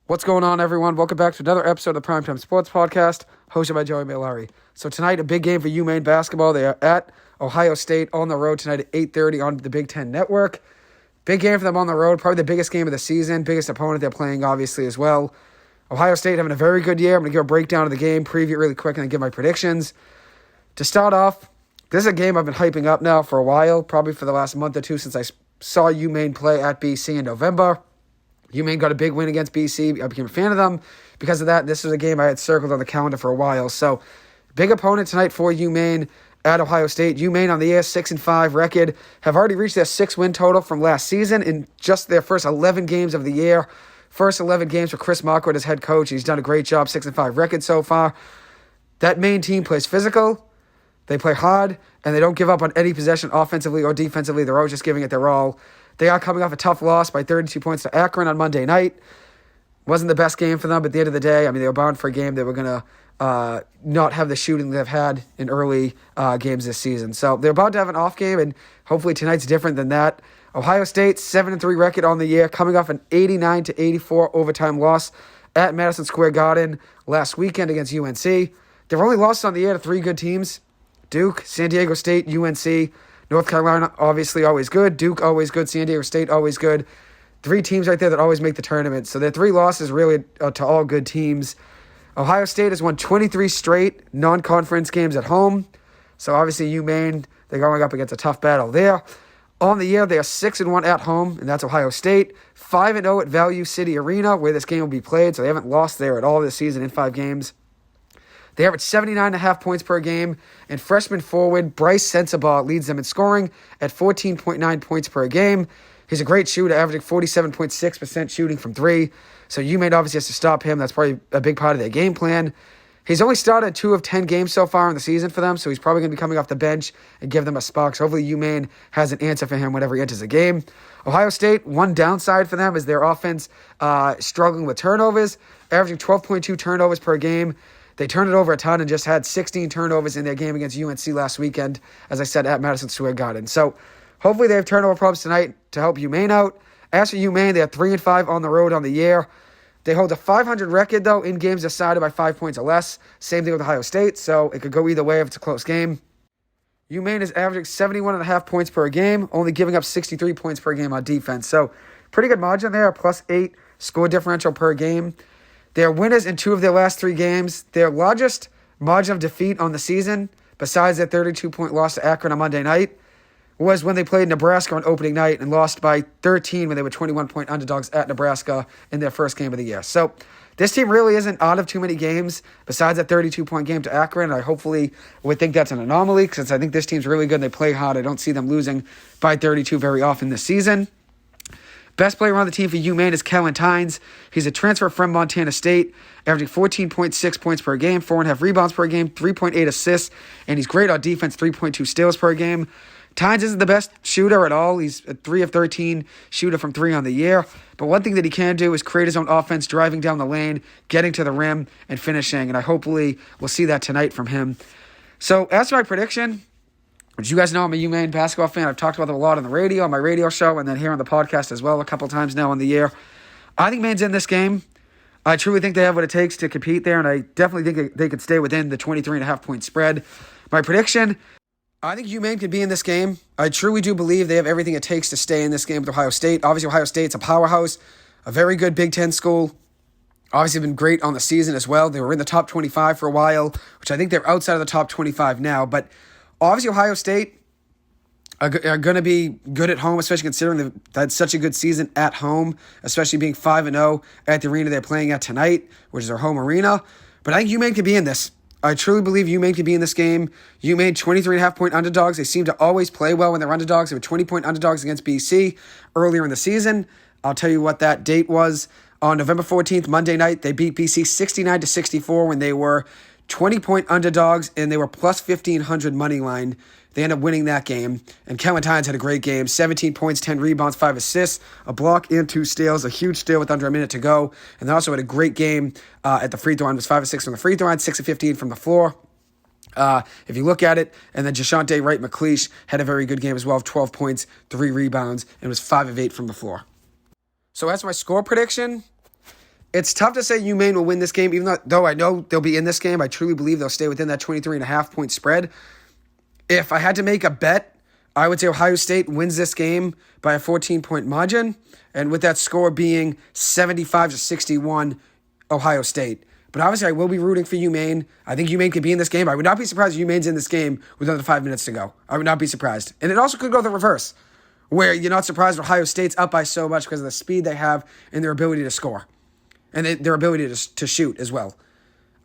What's going on, everyone? Welcome back to another episode of the Primetime Sports Podcast, hosted by Joey Malari. So tonight, a big game for UMaine basketball. They are at Ohio State on the road tonight at 8:30 on the Big Ten Network. Big game for them on the road, probably the biggest game of the season, biggest opponent they're playing, obviously, as well. Ohio State having a very good year. I'm going to give a breakdown of the game, preview it really quick, and then give my predictions. To start off, this is a game I've been hyping up now for a while, probably for the last month or two since I saw UMaine play at BC in November. UMaine got a big win against BC. I became a fan of them because of that. This was a game I had circled on the calendar for a while. So, big opponent tonight for UMaine at Ohio State. UMaine on the year, 6-5 record, have already reached their 6-win total from last season in just their first 11 games of the year. First 11 games for Chris Marquardt as head coach. He's done a great job, 6-5 record so far. That Maine team plays physical. They play hard, and they don't give up on any possession offensively or defensively. They're always just giving it their all. They are coming off a tough loss by 32 points to Akron on Monday night. Wasn't the best game for them, but at the end of the day, they were bound for a game. They were going to not have the shooting they've had in early games this season. So they're about to have an off game, and hopefully tonight's different than that. Ohio State, 7-3 record on the year, coming off an 89-84 overtime loss at Madison Square Garden last weekend against UNC. They've only lost on the year to three good teams: Duke, San Diego State, UNC. North Carolina, obviously always good. Duke, always good. San Diego State, always good. Three teams right there that always make the tournament. So their three losses really are to all good teams. Ohio State has won 23 straight non-conference games at home. So obviously UMaine, they're going up against a tough battle there. On the year, they are 6-1 at home, and that's Ohio State. 5-0 at Value City Arena, where this game will be played. So they haven't lost there at all this season in 5 games. They average 79.5 points per game, and freshman forward Bryce Sensabaugh leads them in scoring at 14.9 points per game. He's a great shooter, averaging 47.6% shooting from three. So UMaine obviously has to stop him. That's probably a big part of their game plan. He's only started 2 of 10 games so far in the season for them, so he's probably going to be coming off the bench and give them a spark. So hopefully UMaine has an answer for him whenever he enters a game. Ohio State, one downside for them is their offense struggling with turnovers, averaging 12.2 turnovers per game. They turned it over a ton and just had 16 turnovers in their game against UNC last weekend, as I said, at Madison Square Garden. So hopefully they have turnover problems tonight to help UMaine out. As for UMaine, they are 3-5 on the road on the year. They hold a 500 record, though, in games decided by 5 points or less. Same thing with Ohio State, so it could go either way if it's a close game. UMaine is averaging 71.5 points per game, only giving up 63 points per game on defense. So pretty good margin there, +8 score differential per game. They're winners in 2 of their last 3 games. Their largest margin of defeat on the season, besides their 32-point loss to Akron on Monday night, was when they played Nebraska on opening night and lost by 13 when they were 21-point underdogs at Nebraska in their first game of the year. So this team really isn't out of too many games besides that 32-point game to Akron. I hopefully would think that's an anomaly because I think this team's really good and they play hard. I don't see them losing by 32 very often this season. Best player on the team for UMaine is Kellen Tynes. He's a transfer from Montana State, averaging 14.6 points per game, 4.5 rebounds per game, 3.8 assists, and he's great on defense, 3.2 steals per game. Tynes isn't the best shooter at all. He's a 3 of 13 shooter from 3 on the year. But one thing that he can do is create his own offense, driving down the lane, getting to the rim, and finishing. And I hopefully will see that tonight from him. So as for my prediction, as you guys know, I'm a UMaine basketball fan. I've talked about them a lot on the radio, on my radio show, and then here on the podcast as well a couple times now in the year. I think Maine's in this game. I truly think they have what it takes to compete there, and I definitely think they could stay within the 23.5-point spread. My prediction, I think UMaine could be in this game. I truly do believe they have everything it takes to stay in this game with Ohio State. Obviously, Ohio State's a powerhouse, a very good Big Ten school. Obviously been great on the season as well. They were in the top 25 for a while, which I think they're outside of the top 25 now, but obviously, Ohio State are going to be good at home, especially considering they've had such a good season at home, especially being 5-0 at the arena they're playing at tonight, which is their home arena. But I think UMaine could be in this. I truly believe UMaine could be in this game. UMaine, 23.5-point underdogs. They seem to always play well when they're underdogs. They were 20-point underdogs against BC earlier in the season. I'll tell you what that date was. On November 14th, Monday night, they beat BC 69-64 when they were 20-point underdogs, and they were plus 1,500 money line. They ended up winning that game, and Kellen Tynes had a great game. 17 points, 10 rebounds, 5 assists, a block, and 2 steals, a huge steal with under a minute to go. And they also had a great game at the free throw line. It was 5 of 6 from the free throw line, 6 of 15 from the floor. If you look at it, and then Jashante Wright-McLeish had a very good game as well, 12 points, 3 rebounds, and was 5 of 8 from the floor. So as my score prediction, It's tough to say UMaine will win this game, even though I know they'll be in this game. I truly believe they'll stay within that 23.5 point spread. If I had to make a bet, I would say Ohio State wins this game by a 14-point margin, and with that score being 75-61 Ohio State. But obviously, I will be rooting for UMaine. I think UMaine could be in this game. I would not be surprised if UMaine's in this game with under 5 minutes to go. I would not be surprised. And it also could go the reverse, where you're not surprised Ohio State's up by so much because of the speed they have and their ability to score. And their ability to shoot as well.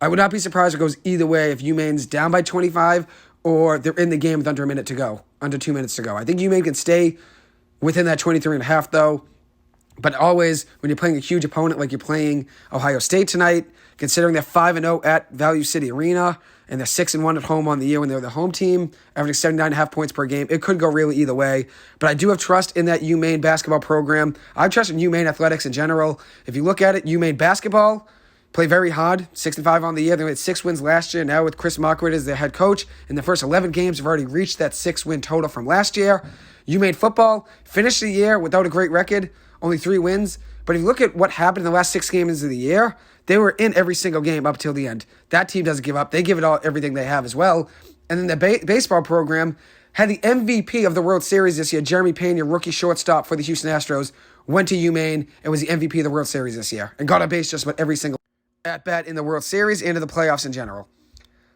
I would not be surprised if it goes either way if UMaine's down by 25 or they're in the game with under 2 minutes to go. I think UMaine can stay within that 23.5 though. But always, when you're playing a huge opponent like you're playing Ohio State tonight, considering they're 5-0 at Value City Arena and they're 6-1 at home on the year when they're the home team, averaging 79.5 points per game, it could go really either way. But I do have trust in that UMaine basketball program. I trust in UMaine athletics in general. If you look at it, UMaine basketball play very hard, 6-5 on the year. They had 6 wins last year. Now with Chris Mockridge as their head coach, in the first 11 games, have already reached that 6-win total from last year. UMaine football finished the year without a great record, only 3 wins. But if you look at what happened in the last 6 games of the year, they were in every single game up till the end. That team doesn't give up. They give it all, everything they have as well. And then the baseball program had the MVP of the World Series this year, Jeremy Payne, your rookie shortstop for the Houston Astros, went to UMaine and was the MVP of the World Series this year and got on base just about every single at-bat in the World Series and in the playoffs in general.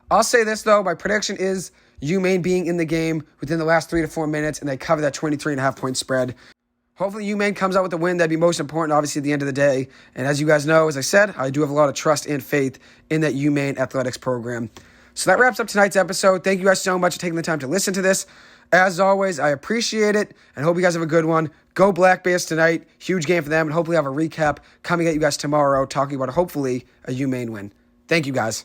I'll say this, though. My prediction is UMaine being in the game within the last 3 to 4 minutes, and they cover that 23.5 point spread. Hopefully, UMaine comes out with a win. That'd be most important, obviously, at the end of the day. And as you guys know, as I said, I do have a lot of trust and faith in that UMaine athletics program. So that wraps up tonight's episode. Thank you guys so much for taking the time to listen to this. As always, I appreciate it and hope you guys have a good one. Go Black Bears tonight. Huge game for them, and hopefully have a recap coming at you guys tomorrow talking about hopefully a UMaine win. Thank you guys.